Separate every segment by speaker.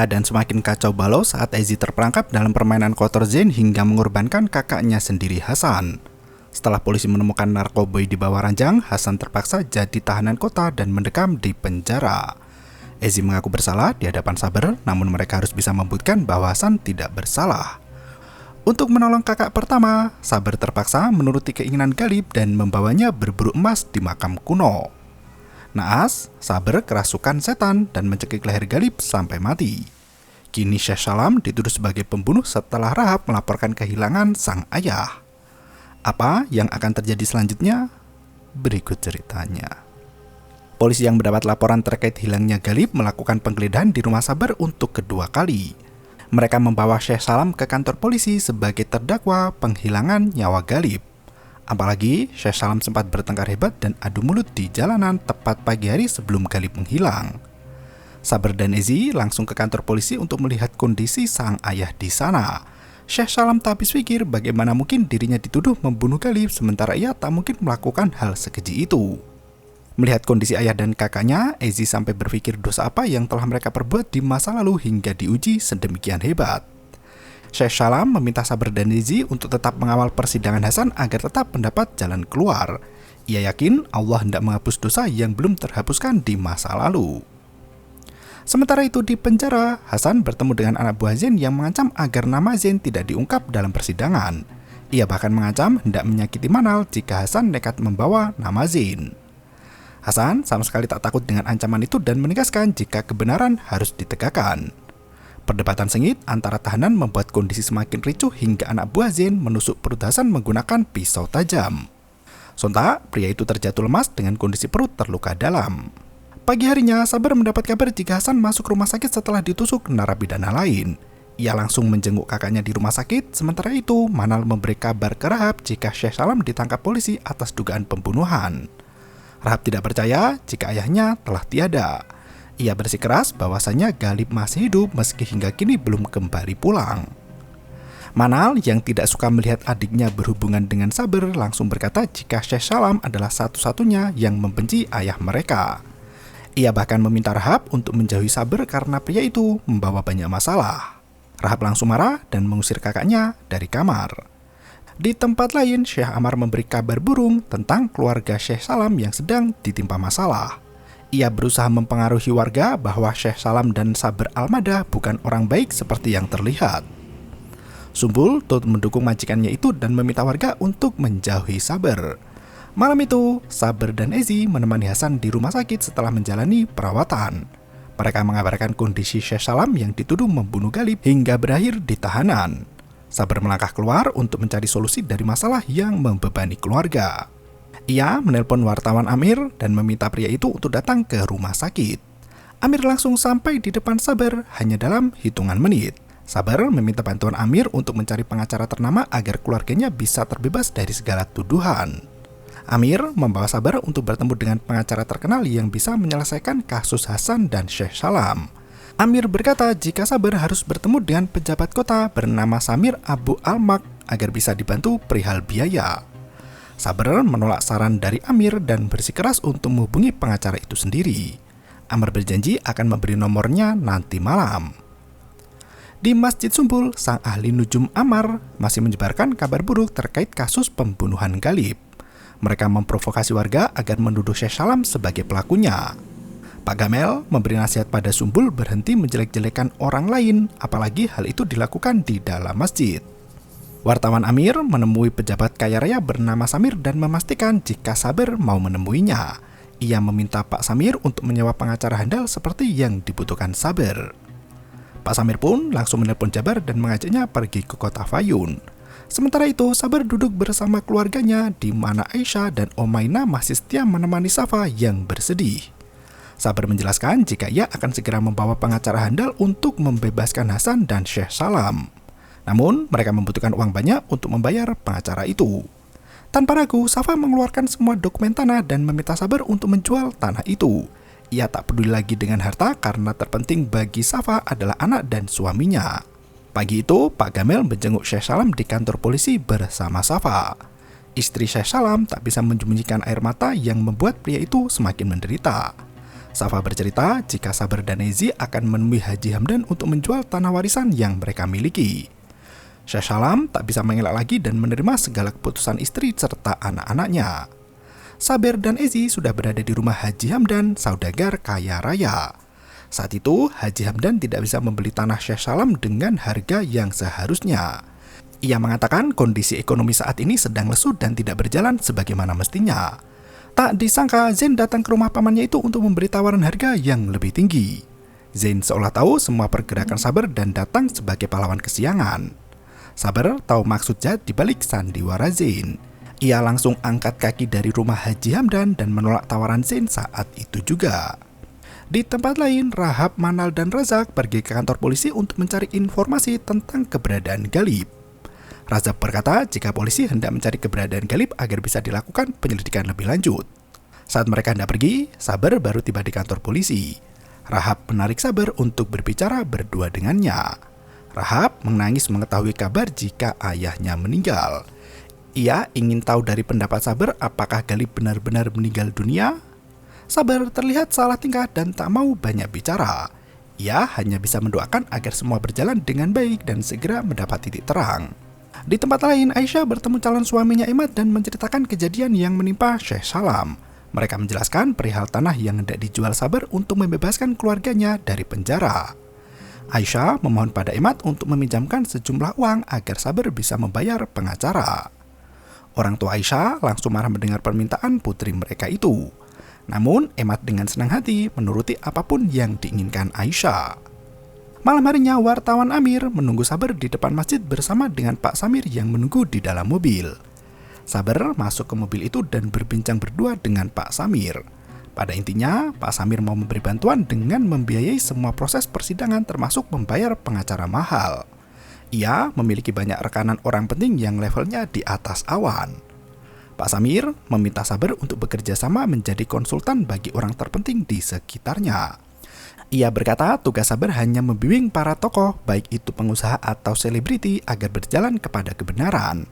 Speaker 1: Keadaan semakin kacau balau saat Ezi terperangkap dalam permainan kotor Zain hingga mengorbankan kakaknya sendiri Hasan. Setelah polisi menemukan narkoboy di bawah ranjang, Hasan terpaksa jadi tahanan kota dan mendekam di penjara. Ezi mengaku bersalah di hadapan Saber, namun mereka harus bisa membuktikan bahwa Hasan tidak bersalah. Untuk menolong kakak pertama, Saber terpaksa menuruti keinginan Galib dan membawanya berburu emas di makam kuno. Naas, Saber kerasukan setan dan mencekik leher Galib sampai mati. Kini Syekh Salam dituduh sebagai pembunuh setelah Rahab melaporkan kehilangan sang ayah. Apa yang akan terjadi selanjutnya? Berikut ceritanya. Polisi yang mendapat laporan terkait hilangnya Galib melakukan penggeledahan di rumah Saber untuk kedua kali. Mereka membawa Syekh Salam ke kantor polisi sebagai terdakwa penghilangan nyawa Galib. Apalagi Syekh Salam sempat bertengkar hebat dan adu mulut di jalanan tepat pagi hari sebelum Galib menghilang. Saber dan Ezi langsung ke kantor polisi untuk melihat kondisi sang ayah di sana. Syekh Salam tak habis pikir bagaimana mungkin dirinya dituduh membunuh Galib sementara ia tak mungkin melakukan hal sekeji itu. Melihat kondisi ayah dan kakaknya, Ezi sampai berpikir dosa apa yang telah mereka perbuat di masa lalu hingga diuji sedemikian hebat. Syekh Salam meminta Saber dan Ezi untuk tetap mengawal persidangan Hasan agar tetap mendapat jalan keluar. Ia yakin Allah hendak menghapus dosa yang belum terhapuskan di masa lalu. Sementara itu di penjara, Hasan bertemu dengan anak buah Zain yang mengancam agar nama Zain tidak diungkap dalam persidangan. Ia bahkan mengancam hendak menyakiti Manal jika Hasan nekat membawa nama Zain. Hasan sama sekali tak takut dengan ancaman itu dan menegaskan jika kebenaran harus ditegakkan. Perdebatan sengit antara tahanan membuat kondisi semakin ricuh hingga anak buah Zain menusuk perut Hasan menggunakan pisau tajam. Sontak, pria itu terjatuh lemas dengan kondisi perut terluka dalam. Pagi harinya, Saber mendapat kabar jika Hasan masuk rumah sakit setelah ditusuk narapidana lain. Ia langsung menjenguk kakaknya di rumah sakit, sementara itu Manal memberi kabar ke Rahab jika Syekh Salam ditangkap polisi atas dugaan pembunuhan. Rahab tidak percaya jika ayahnya telah tiada. Ia bersikeras bahwasanya Galib masih hidup meski hingga kini belum kembali pulang. Manal yang tidak suka melihat adiknya berhubungan dengan Saber langsung berkata jika Syekh Salam adalah satu-satunya yang membenci ayah mereka. Ia bahkan meminta Rahab untuk menjauhi Saber karena pria itu membawa banyak masalah. Rahab langsung marah dan mengusir kakaknya dari kamar. Di tempat lain, Syekh Amar memberi kabar burung tentang keluarga Syekh Salam yang sedang ditimpa masalah. Ia berusaha mempengaruhi warga bahwa Syekh Salam dan Saber Al-Madah bukan orang baik seperti yang terlihat. Sumbul turut mendukung majikannya itu dan meminta warga untuk menjauhi Saber. Malam itu, Saber dan Ezi menemani Hasan di rumah sakit setelah menjalani perawatan. Mereka mengabarkan kondisi Syekh Salam yang dituduh membunuh Galib hingga berakhir di tahanan. Saber melangkah keluar untuk mencari solusi dari masalah yang membebani keluarga. Ia menelpon wartawan Amir dan meminta pria itu untuk datang ke rumah sakit. Amir langsung sampai di depan Saber hanya dalam hitungan menit. Saber meminta bantuan Amir untuk mencari pengacara ternama agar keluarganya bisa terbebas dari segala tuduhan. Amir membawa Saber untuk bertemu dengan pengacara terkenal yang bisa menyelesaikan kasus Hasan dan Syekh Salam. Amir berkata jika Saber harus bertemu dengan pejabat kota bernama Samir Abu Al-Mak agar bisa dibantu perihal biaya. Saber menolak saran dari Amir dan bersikeras untuk menghubungi pengacara itu sendiri. Amir berjanji akan memberi nomornya nanti malam. Di Masjid Sumbul, sang ahli nujum Amar masih menyebarkan kabar buruk terkait kasus pembunuhan Galib. Mereka memprovokasi warga agar menuduh Syekh Salam sebagai pelakunya. Pak Gamel memberi nasihat pada Sumbul berhenti menjelek-jelekan orang lain, apalagi hal itu dilakukan di dalam masjid. Wartawan Amir menemui pejabat kaya raya bernama Samir dan memastikan jika Saber mau menemuinya. Ia meminta Pak Samir untuk menyewa pengacara handal seperti yang dibutuhkan Saber. Pak Samir pun langsung menelpon Jabar dan mengajaknya pergi ke kota Fayun. Sementara itu, Saber duduk bersama keluarganya di mana Aisyah dan Umaina masih setia menemani Safa yang bersedih. Saber menjelaskan jika ia akan segera membawa pengacara handal untuk membebaskan Hasan dan Syekh Salam. Namun, mereka membutuhkan uang banyak untuk membayar pengacara itu. Tanpa ragu, Safa mengeluarkan semua dokumen tanah dan meminta Saber untuk menjual tanah itu. Ia tak peduli lagi dengan harta karena terpenting bagi Safa adalah anak dan suaminya. Pagi itu, Pak Gamel menjenguk Syekh Salam di kantor polisi bersama Safa. Istri Syekh Salam tak bisa menyembunyikan air mata yang membuat pria itu semakin menderita. Safa bercerita jika Sabar dan Ezi akan menemui Haji Hamdan untuk menjual tanah warisan yang mereka miliki. Syekh Salam tak bisa mengelak lagi dan menerima segala keputusan istri serta anak-anaknya. Sabar dan Ezi sudah berada di rumah Haji Hamdan, saudagar kaya raya. Saat itu, Haji Hamdan tidak bisa membeli tanah Syekh Salam dengan harga yang seharusnya. Ia mengatakan kondisi ekonomi saat ini sedang lesu dan tidak berjalan sebagaimana mestinya. Tak disangka, Zain datang ke rumah pamannya itu untuk memberi tawaran harga yang lebih tinggi. Zain seolah tahu semua pergerakan Sabar dan datang sebagai pahlawan kesiangan. Sabar tahu maksud jahat dibalik sandiwara Zain. Ia langsung angkat kaki dari rumah Haji Hamdan dan menolak tawaran Zain saat itu juga. Di tempat lain, Rahab, Manal, dan Razak pergi ke kantor polisi untuk mencari informasi tentang keberadaan Galib. Razak berkata jika polisi hendak mencari keberadaan Galib agar bisa dilakukan penyelidikan lebih lanjut. Saat mereka hendak pergi, Sabar baru tiba di kantor polisi. Rahab menarik Sabar untuk berbicara berdua dengannya. Rahab menangis mengetahui kabar jika ayahnya meninggal. Ia ingin tahu dari pendapat Sabar apakah Galib benar-benar meninggal dunia. Sabar terlihat salah tingkah dan tak mau banyak bicara. Ia hanya bisa mendoakan agar semua berjalan dengan baik dan segera mendapat titik terang. Di tempat lain, Aisyah bertemu calon suaminya Imad dan menceritakan kejadian yang menimpa Syekh Salam. Mereka menjelaskan perihal tanah yang hendak dijual Sabar untuk membebaskan keluarganya dari penjara. Aisyah memohon pada Imad untuk meminjamkan sejumlah uang agar Sabar bisa membayar pengacara. Orang tua Aisyah langsung marah mendengar permintaan putri mereka itu. Namun, Imad dengan senang hati menuruti apapun yang diinginkan Aisyah. Malam harinya, wartawan Amir menunggu Sabar di depan masjid bersama dengan Pak Samir yang menunggu di dalam mobil. Sabar masuk ke mobil itu dan berbincang berdua dengan Pak Samir. Pada intinya, Pak Samir mau memberi bantuan dengan membiayai semua proses persidangan termasuk membayar pengacara mahal. Ia memiliki banyak rekanan orang penting yang levelnya di atas awan. Pak Samir meminta Sabar untuk bekerja sama menjadi konsultan bagi orang terpenting di sekitarnya. Ia berkata tugas Sabar hanya membimbing para tokoh, baik itu pengusaha atau selebriti, agar berjalan kepada kebenaran.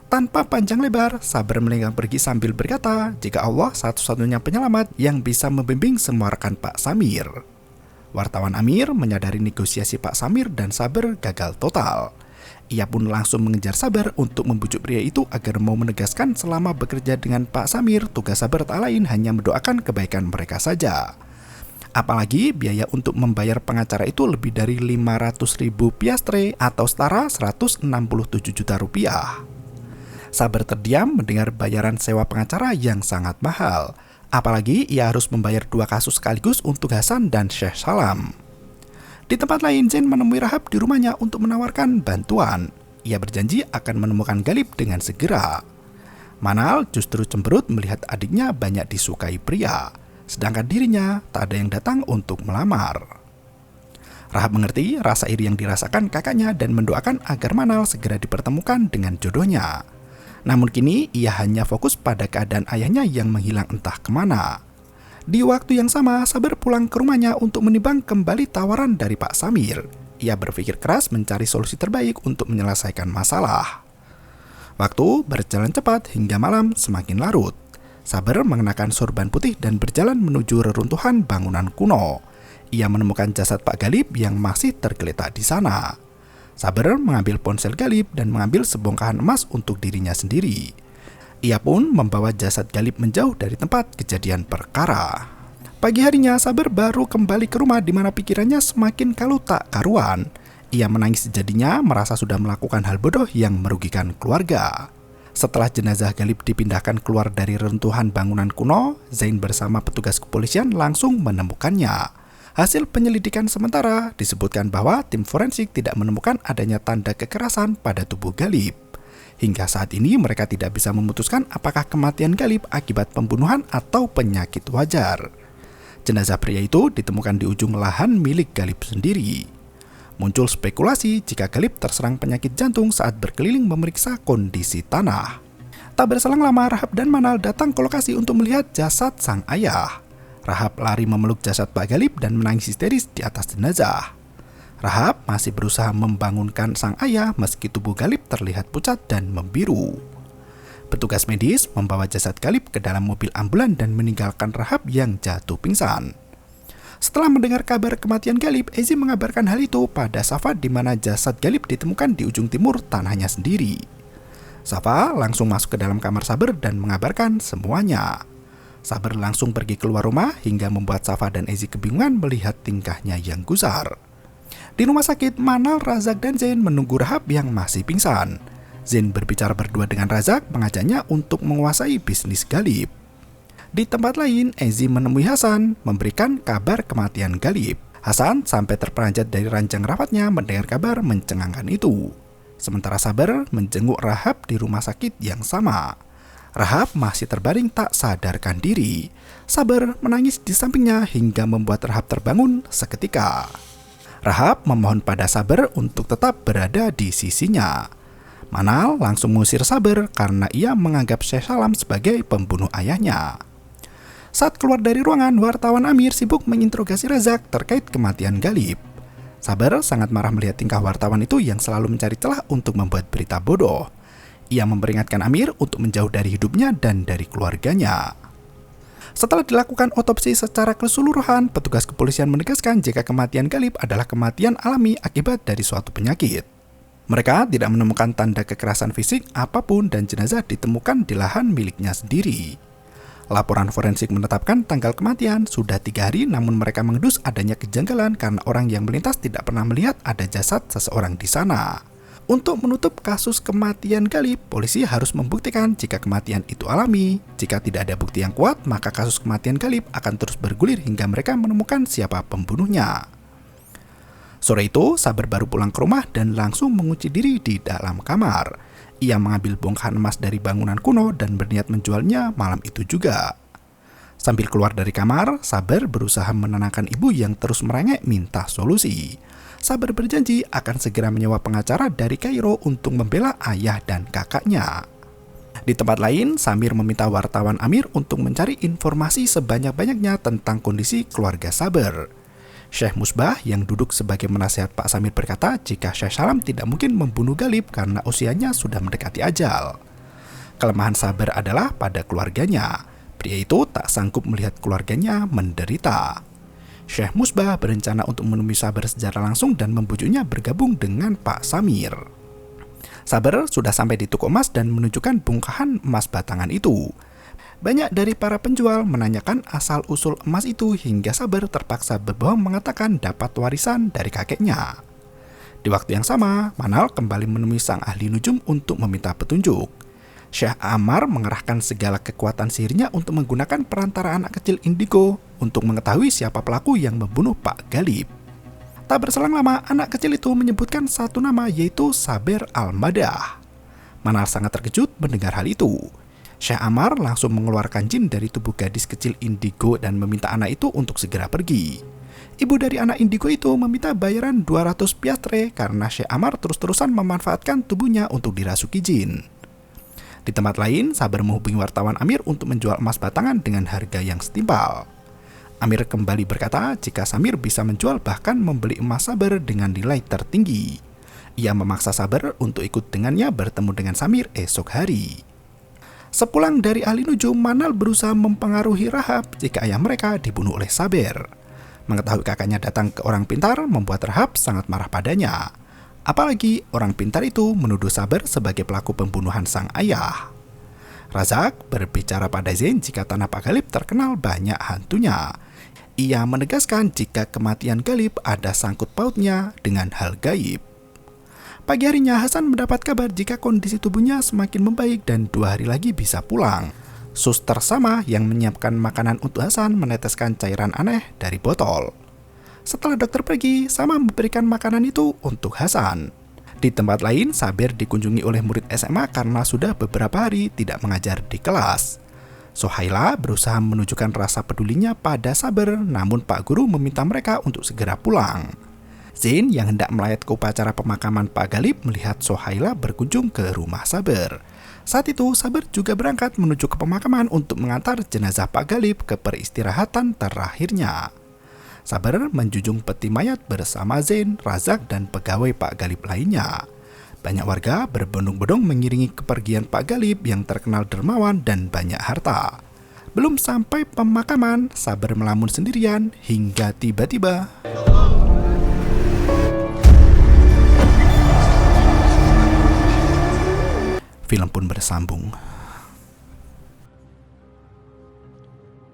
Speaker 1: Tanpa panjang lebar, Sabar melenggang pergi sambil berkata jika Allah satu-satunya penyelamat yang bisa membimbing semua rekan Pak Samir. Wartawan Amir menyadari negosiasi Pak Samir dan Sabar gagal total. Ia pun langsung mengejar Sabar untuk membujuk pria itu agar mau menegaskan selama bekerja dengan Pak Samir, tugas Sabar tak lain hanya mendoakan kebaikan mereka saja. Apalagi biaya untuk membayar pengacara itu lebih dari 500.000 piastre atau setara 167 juta rupiah. Sabar terdiam mendengar bayaran sewa pengacara yang sangat mahal. Apalagi ia harus membayar 2 kasus sekaligus untuk Hasan dan Syekh Salam. Di tempat lain, Zain menemui Rahab di rumahnya untuk menawarkan bantuan. Ia berjanji akan menemukan Galib dengan segera. Manal justru cemberut melihat adiknya banyak disukai pria, sedangkan dirinya tak ada yang datang untuk melamar. Rahab mengerti rasa iri yang dirasakan kakaknya dan mendoakan agar Manal segera dipertemukan dengan jodohnya. Namun kini ia hanya fokus pada keadaan ayahnya yang menghilang entah kemana. Di waktu yang sama, Sabar pulang ke rumahnya untuk menimbang kembali tawaran dari Pak Samir. Ia berpikir keras mencari solusi terbaik untuk menyelesaikan masalah. Waktu berjalan cepat hingga malam semakin larut. Sabar mengenakan sorban putih dan berjalan menuju reruntuhan bangunan kuno. Ia menemukan jasad Pak Galib yang masih tergeletak di sana. Sabar mengambil ponsel Galib dan mengambil sebongkahan emas untuk dirinya sendiri. Ia pun membawa jasad Galib menjauh dari tempat kejadian perkara. Pagi harinya, Sabar baru kembali ke rumah di mana pikirannya semakin kalut tak karuan. Ia menangis sejadinya, merasa sudah melakukan hal bodoh yang merugikan keluarga. Setelah jenazah Galib dipindahkan keluar dari reruntuhan bangunan kuno, Zain bersama petugas kepolisian langsung menemukannya. Hasil penyelidikan sementara disebutkan bahwa tim forensik tidak menemukan adanya tanda kekerasan pada tubuh Galib. Hingga saat ini mereka tidak bisa memutuskan apakah kematian Galib akibat pembunuhan atau penyakit wajar. Jenazah pria itu ditemukan di ujung lahan milik Galib sendiri. Muncul spekulasi jika Galib terserang penyakit jantung saat berkeliling memeriksa kondisi tanah. Tak berselang lama, Rahab dan Manal datang ke lokasi untuk melihat jasad sang ayah. Rahab lari memeluk jasad Pak Galib dan menangis histeris di atas jenazah. Rahab masih berusaha membangunkan sang ayah meski tubuh Galib terlihat pucat dan membiru. Petugas medis membawa jasad Galib ke dalam mobil ambulan dan meninggalkan Rahab yang jatuh pingsan. Setelah mendengar kabar kematian Galib, Ezi mengabarkan hal itu pada Safa di mana jasad Galib ditemukan di ujung timur tanahnya sendiri. Safa langsung masuk ke dalam kamar Saber dan mengabarkan semuanya. Saber langsung pergi keluar rumah hingga membuat Safa dan Ezi kebingungan melihat tingkahnya yang gusar. Di rumah sakit, Manal, Razak, dan Zain menunggu Rahab yang masih pingsan. Zain berbicara berdua dengan Razak, mengajaknya untuk menguasai bisnis Galib. Di tempat lain, Ezi menemui Hasan, memberikan kabar kematian Galib. Hasan sampai terperanjat dari ranjang rapatnya mendengar kabar mencengangkan itu. Sementara Saber menjenguk Rahab di rumah sakit yang sama. Rahab masih terbaring tak sadarkan diri. Saber menangis di sampingnya hingga membuat Rahab terbangun seketika. Rahab memohon pada Saber untuk tetap berada di sisinya. Manal langsung mengusir Saber karena ia menganggap Syekh Salam sebagai pembunuh ayahnya. Saat keluar dari ruangan, wartawan Amir sibuk menginterogasi Razak terkait kematian Galib. Saber sangat marah melihat tingkah wartawan itu yang selalu mencari celah untuk membuat berita bodoh. Ia memperingatkan Amir untuk menjauh dari hidupnya dan dari keluarganya. Setelah dilakukan otopsi secara keseluruhan, petugas kepolisian menegaskan jika kematian Galib adalah kematian alami akibat dari suatu penyakit. Mereka tidak menemukan tanda kekerasan fisik apapun dan jenazah ditemukan di lahan miliknya sendiri. Laporan forensik menetapkan tanggal kematian sudah 3 hari, namun mereka mengendus adanya kejanggalan karena orang yang melintas tidak pernah melihat ada jasad seseorang di sana. Untuk menutup kasus kematian Galib, polisi harus membuktikan jika kematian itu alami. Jika tidak ada bukti yang kuat, maka kasus kematian Galib akan terus bergulir hingga mereka menemukan siapa pembunuhnya. Sore itu, Saber baru pulang ke rumah dan langsung mengunci diri di dalam kamar. Ia mengambil bongkahan emas dari bangunan kuno dan berniat menjualnya malam itu juga. Sambil keluar dari kamar, Saber berusaha menenangkan ibu yang terus merengek minta solusi. Saber berjanji akan segera menyewa pengacara dari Kairo untuk membela ayah dan kakaknya. Di tempat lain, Samir meminta wartawan Amir untuk mencari informasi sebanyak-banyaknya tentang kondisi keluarga Saber. Syekh Musbah yang duduk sebagai penasihat Pak Samir berkata jika Syekh Salam tidak mungkin membunuh Galib karena usianya sudah mendekati ajal. Kelemahan Saber adalah pada keluarganya. Pria itu tak sanggup melihat keluarganya menderita. Syekh Musbah berencana untuk menemui Saber secara langsung dan membujuknya bergabung dengan Pak Samir. Saber sudah sampai di toko emas dan menunjukkan bongkahan emas batangan itu. Banyak dari para penjual menanyakan asal-usul emas itu hingga Saber terpaksa berbohong mengatakan dapat warisan dari kakeknya. Di waktu yang sama, Manal kembali menemui sang ahli nujum untuk meminta petunjuk. Syekh Ammar mengerahkan segala kekuatan sihirnya untuk menggunakan perantara anak kecil Indigo untuk mengetahui siapa pelaku yang membunuh Pak Galib. Tak berselang lama, anak kecil itu menyebutkan satu nama yaitu Saber Al-Madah. Manal sangat terkejut mendengar hal itu. Syekh Ammar langsung mengeluarkan jin dari tubuh gadis kecil Indigo dan meminta anak itu untuk segera pergi. Ibu dari anak Indigo itu meminta bayaran 200 piastre karena Syekh Ammar terus-terusan memanfaatkan tubuhnya untuk dirasuki jin. Di tempat lain, Saber menghubungi wartawan Amir untuk menjual emas batangan dengan harga yang setimpal. Amir kembali berkata jika Samir bisa menjual bahkan membeli emas Saber dengan nilai tertinggi. Ia memaksa Saber untuk ikut dengannya bertemu dengan Samir esok hari. Sepulang dari ahli nujum, Manal berusaha mempengaruhi Rahab jika ayah mereka dibunuh oleh Saber. Mengetahui kakaknya datang ke orang pintar membuat Rahab sangat marah padanya. Apalagi orang pintar itu menuduh Saber sebagai pelaku pembunuhan sang ayah. Razak berbicara pada Zain jika tanah Pak Galib terkenal banyak hantunya. Ia menegaskan jika kematian Galib ada sangkut pautnya dengan hal gaib. Pagi harinya Hasan mendapat kabar jika kondisi tubuhnya semakin membaik dan 2 hari lagi bisa pulang. Suster Sama yang menyiapkan makanan untuk Hasan meneteskan cairan aneh dari botol. Setelah dokter pergi, Sama memberikan makanan itu untuk Hasan. Di tempat lain, Saber dikunjungi oleh murid SMA karena sudah beberapa hari tidak mengajar di kelas. Sohaila berusaha menunjukkan rasa pedulinya pada Saber, namun Pak Guru meminta mereka untuk segera pulang. Zain yang hendak melayat ke upacara pemakaman Pak Galib melihat Sohaila berkunjung ke rumah Saber. Saat itu, Saber juga berangkat menuju ke pemakaman untuk mengantar jenazah Pak Galib ke peristirahatan terakhirnya. Saber menjunjung peti mayat bersama Zain, Razak, dan pegawai Pak Galib lainnya. Banyak warga berbondong-bondong mengiringi kepergian Pak Galib yang terkenal dermawan dan banyak harta. Belum sampai pemakaman, Sabar melamun sendirian hingga tiba-tiba film pun bersambung.